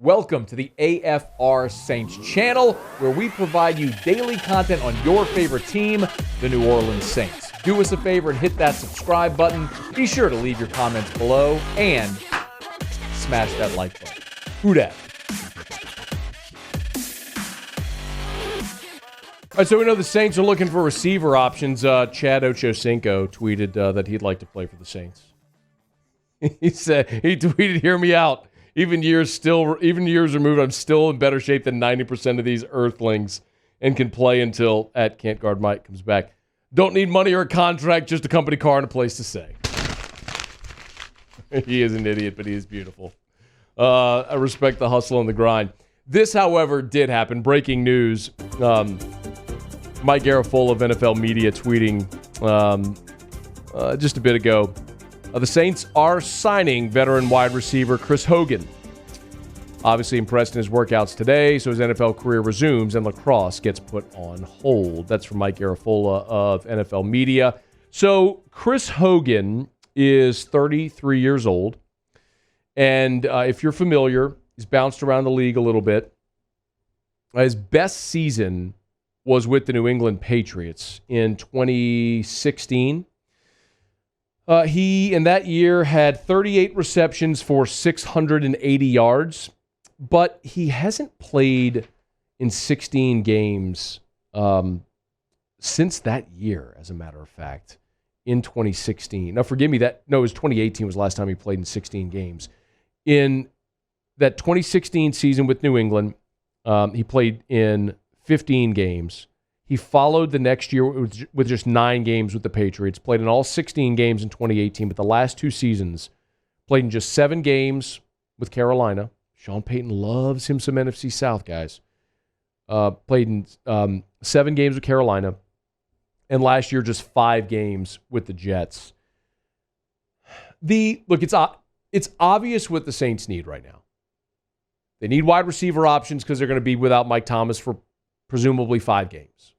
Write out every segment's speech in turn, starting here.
Welcome to the AFR Saints channel, where we provide you daily content on your favorite team, the New Orleans Saints. Do us a favor and hit that subscribe button. Be sure to leave your comments below and smash that like button. Who dat? All right, so we know the Saints are looking for receiver options. Chad Ochocinco tweeted that he'd like to play for the Saints. He tweeted, "Hear me out. Even years removed, I'm still in better shape than 90% of these earthlings and can play until Can't Guard Mike comes back. Don't need money or a contract, just a company car and a place to stay." He is an idiot, but he is beautiful. I respect the hustle and the grind. This, however, did happen. Breaking news. Mike Garafolo of NFL Media tweeting just a bit ago. The Saints are signing veteran wide receiver Chris Hogan. Obviously impressed in his workouts today, so his NFL career resumes and lacrosse gets put on hold. That's from Mike Garafolo of NFL Media. So Chris Hogan is 33 years old, and if you're familiar, he's bounced around the league a little bit. His best season was with the New England Patriots in 2016. He, in that year, had 38 receptions for 680 yards, but he hasn't played in 16 games since that year, as a matter of fact, in 2016. Now, forgive me, it was 2018 was the last time he played in 16 games. In that 2016 season with New England, he played in 15 games. He followed the next year with just 9 games with the Patriots, played in all 16 games in 2018, but the last 2 seasons played in just 7 games with Carolina. Sean Payton loves him some NFC South, guys. Played in 7 games with Carolina, and last year just 5 games with the Jets. It's obvious what the Saints need right now. They need wide receiver options because they're going to be without Mike Thomas for presumably 5 games.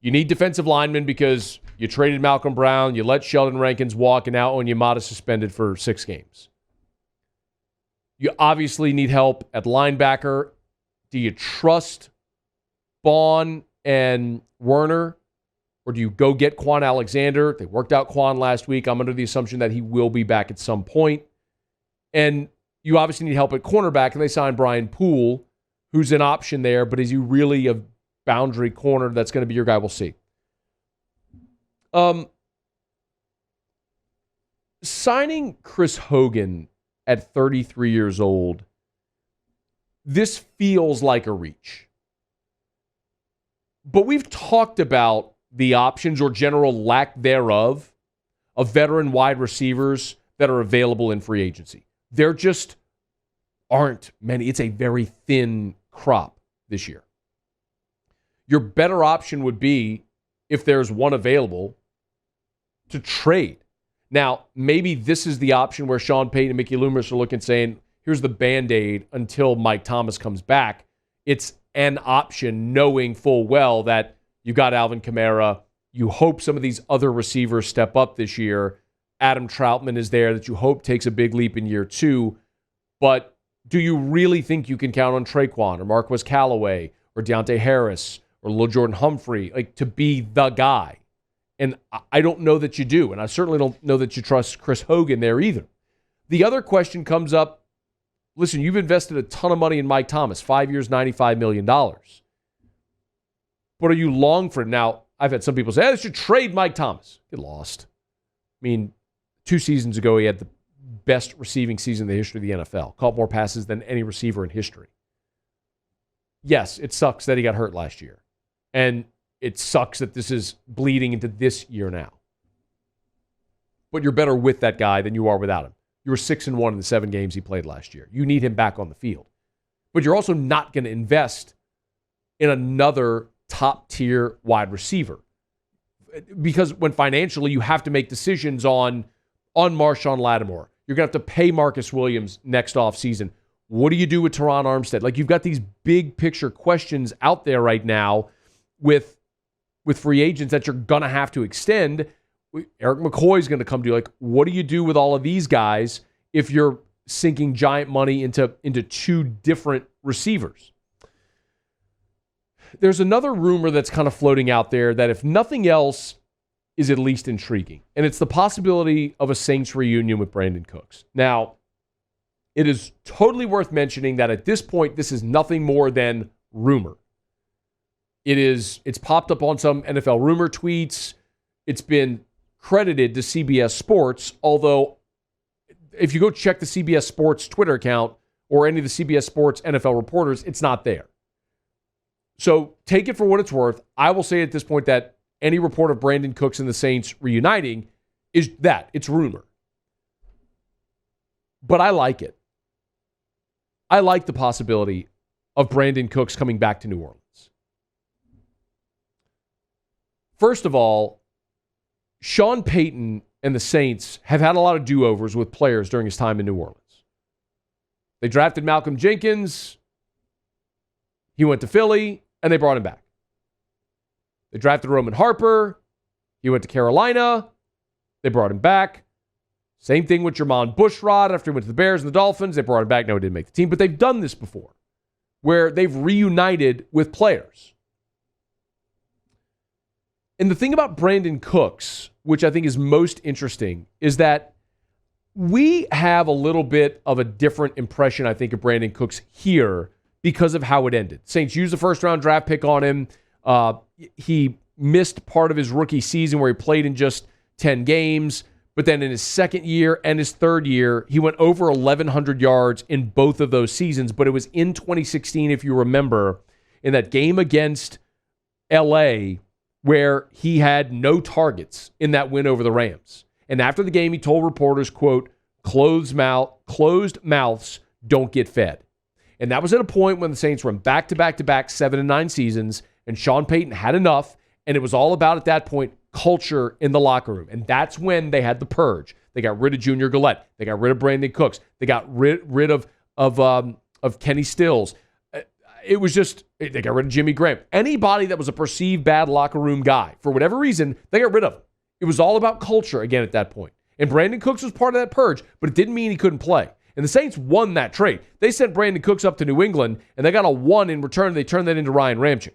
You need defensive linemen because you traded Malcolm Brown, you let Sheldon Rankins walk, and now Onyemata suspended for 6 games. You obviously need help at linebacker. Do you trust Bond and Werner, or do you go get Quan Alexander? They worked out Quan last week. I'm under the assumption that he will be back at some point. And you obviously need help at cornerback, and they signed Brian Poole, who's an option there, but is he really a boundary corner that's going to be your guy? We'll see. Signing Chris Hogan at 33 years old, this feels like a reach. But we've talked about the options or general lack thereof of veteran wide receivers that are available in free agency. There just aren't many. It's a very thin crop this year. Your better option would be, if there's one available, to trade. Now, maybe this is the option where Sean Payton and Mickey Loomis are looking, saying, here's the Band-Aid until Mike Thomas comes back. It's an option, knowing full well that you got Alvin Kamara. You hope some of these other receivers step up this year. Adam Troutman is there that you hope takes a big leap in year 2. But do you really think you can count on Traquan or Marquez Callaway or Deontay Harris or Lil Jordan Humphrey to be the guy? And I don't know that you do. And I certainly don't know that you trust Chris Hogan there either. The other question comes up, listen, you've invested a ton of money in Mike Thomas, 5 years, $95 million. But are you long for it? Now, I've had some people say, I should trade Mike Thomas. Get lost. I mean, 2 seasons ago, he had the best receiving season in the history of the NFL. Caught more passes than any receiver in history. Yes, it sucks that he got hurt last year. And it sucks that this is bleeding into this year now. But you're better with that guy than you are without him. You were 6-1 in the 7 games he played last year. You need him back on the field. But you're also not going to invest in another top-tier wide receiver. Because when financially you have to make decisions on Marshawn Lattimore. You're going to have to pay Marcus Williams next offseason. What do you do with Teron Armstead? You've got these big picture questions out there right now with free agents that you're going to have to extend. Eric McCoy is going to come to you. What do you do with all of these guys if you're sinking giant money into two different receivers. There's another rumor that's kind of floating out there that, if nothing else, is at least intriguing. And it's the possibility of a Saints reunion with Brandin Cooks. Now, it is totally worth mentioning that at this point, this is nothing more than rumor. It's popped up on some NFL rumor tweets. It's been credited to CBS Sports, although if you go check the CBS Sports Twitter account or any of the CBS Sports NFL reporters, it's not there. So take it for what it's worth. I will say at this point that any report of Brandin Cooks and the Saints reuniting is that. It's rumor. But I like it. I like the possibility of Brandin Cooks coming back to New Orleans. First of all, Sean Payton and the Saints have had a lot of do-overs with players during his time in New Orleans. They drafted Malcolm Jenkins. He went to Philly, and they brought him back. They drafted Roman Harper. He went to Carolina. They brought him back. Same thing with Jermon Bushrod after he went to the Bears and the Dolphins. They brought him back. No, he didn't make the team, but they've done this before, where they've reunited with players. And the thing about Brandin Cooks, which I think is most interesting, is that we have a little bit of a different impression, I think, of Brandin Cooks here because of how it ended. Saints used the first-round draft pick on him. He missed part of his rookie season where he played in just 10 games. But then in his second year and his third year, he went over 1,100 yards in both of those seasons. But it was in 2016, if you remember, in that game against L.A., where he had no targets in that win over the Rams. And after the game, he told reporters, quote, closed mouths don't get fed. And that was at a point when the Saints were in back-to-back-to-back 7-9 seasons, and Sean Payton had enough, and it was all about, at that point, culture in the locker room. And that's when they had the purge. They got rid of Junior Gillette. They got rid of Brandin Cooks. They got rid of Kenny Stills. It was just, they got rid of Jimmy Graham. Anybody that was a perceived bad locker room guy, for whatever reason, they got rid of him. It was all about culture again at that point. And Brandin Cooks was part of that purge, but it didn't mean he couldn't play. And the Saints won that trade. They sent Brandin Cooks up to New England, and they got a 1 in return. They turned that into Ryan Ramczyk.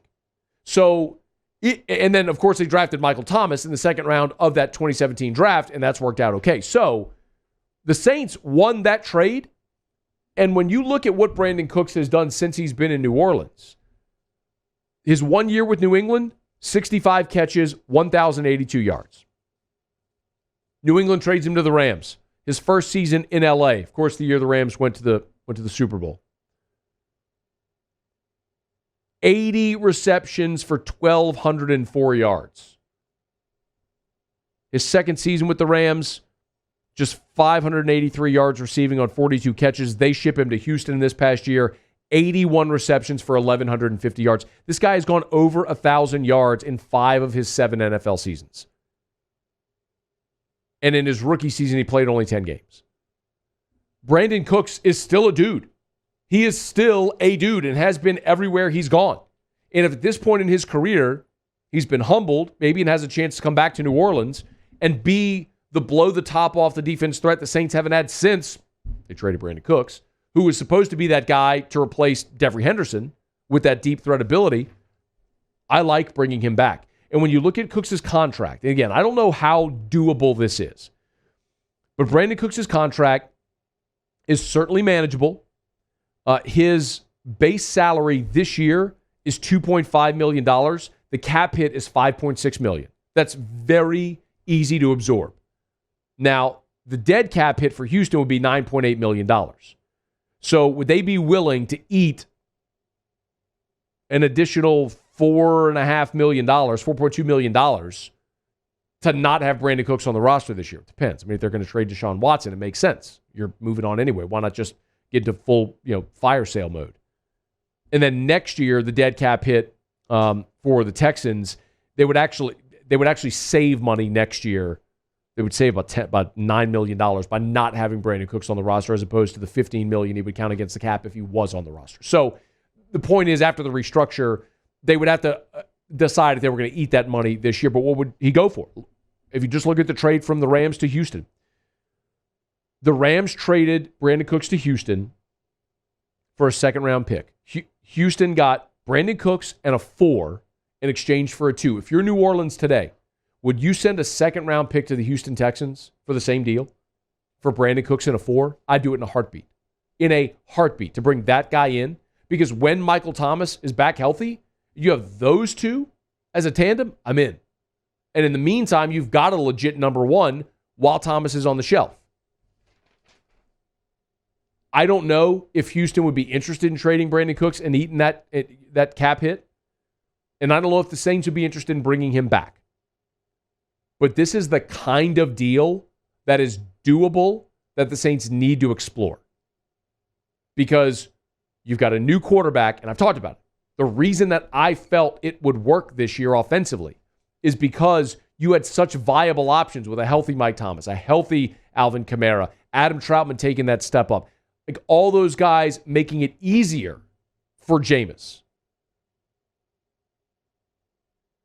So, and then, of course, they drafted Michael Thomas in the second round of that 2017 draft, and that's worked out okay. So, the Saints won that trade. And when you look at what Brandin Cooks has done since he's been in New Orleans, his 1 year with New England, 65 catches, 1,082 yards. New England trades him to the Rams. His first season in L.A., of course, the year the Rams went to the Super Bowl. 80 receptions for 1,204 yards. His second season with the Rams, just 583 yards receiving on 42 catches. They ship him to Houston this past year. 81 receptions for 1,150 yards. This guy has gone over 1,000 yards in 5 of his 7 NFL seasons. And in his rookie season, he played only 10 games. Brandin Cooks is still a dude. He is still a dude and has been everywhere he's gone. And if at this point in his career, he's been humbled, maybe, and has a chance to come back to New Orleans and be the blow the top off the defense threat the Saints haven't had since they traded Brandin Cooks, who was supposed to be that guy to replace Devery Henderson with that deep threat ability, I like bringing him back. And when you look at Cooks' contract, and again, I don't know how doable this is, but Brandin Cooks' contract is certainly manageable. His base salary this year is $2.5 million. The cap hit is $5.6 million. That's very easy to absorb. Now, the dead cap hit for Houston would be $9.8 million. So would they be willing to eat an additional $4.5 million, $4.2 million to not have Brandin Cooks on the roster this year? It depends. I mean, if they're going to trade Deshaun Watson, it makes sense. You're moving on anyway. Why not just get into full, fire sale mode? And then next year, the dead cap hit for the Texans, they would actually save money next year. They would save about $9 million by not having Brandin Cooks on the roster, as opposed to the $15 million he would count against the cap if he was on the roster. So the point is, after the restructure, they would have to decide if they were going to eat that money this year. But what would he go for? If you just look at the trade from the Rams to Houston, The Rams traded Brandin Cooks to Houston for a second-round pick. Houston got Brandin Cooks and a 4 in exchange for a 2. If you're New Orleans today, would you send a second-round pick to the Houston Texans for the same deal? For Brandin Cooks and a 4? I'd do it in a heartbeat. In a heartbeat to bring that guy in. Because when Michael Thomas is back healthy, you have those two as a tandem, I'm in. And in the meantime, you've got a legit number 1 while Thomas is on the shelf. I don't know if Houston would be interested in trading Brandin Cooks and eating that cap hit. And I don't know if the Saints would be interested in bringing him back. But this is the kind of deal that is doable that the Saints need to explore. Because you've got a new quarterback, and I've talked about it. The reason that I felt it would work this year offensively is because you had such viable options with a healthy Mike Thomas, a healthy Alvin Kamara, Adam Troutman taking that step up. Like all those guys making it easier for Jameis.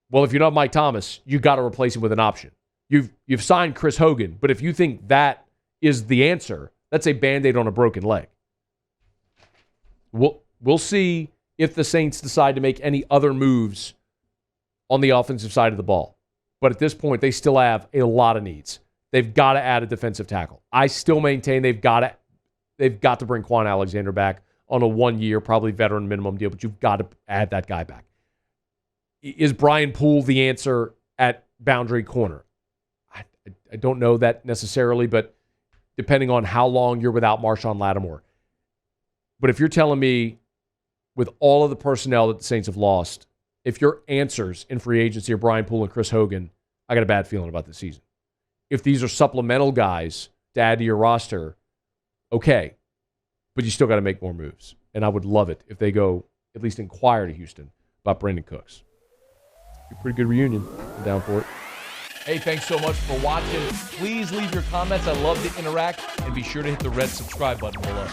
Well, if you're not Mike Thomas, you got to replace him with an option. You've signed Chris Hogan, but if you think that is the answer, that's a Band-Aid on a broken leg. We'll see if the Saints decide to make any other moves on the offensive side of the ball. But at this point, they still have a lot of needs. They've got to add a defensive tackle. I still maintain they've got to bring Quan Alexander back on a 1-year, probably veteran minimum deal, but you've got to add that guy back. Is Brian Poole the answer at boundary corner? I don't know that necessarily, but depending on how long you're without Marshawn Lattimore. But if you're telling me with all of the personnel that the Saints have lost, if your answers in free agency are Brian Poole and Chris Hogan, I got a bad feeling about the season. If these are supplemental guys to add to your roster, okay, but you still got to make more moves. And I would love it if they go at least inquire to Houston about Brandin Cooks. Be a pretty good reunion. I'm down for it. Hey, thanks so much for watching. Please leave your comments. I love to interact. And be sure to hit the red subscribe button below.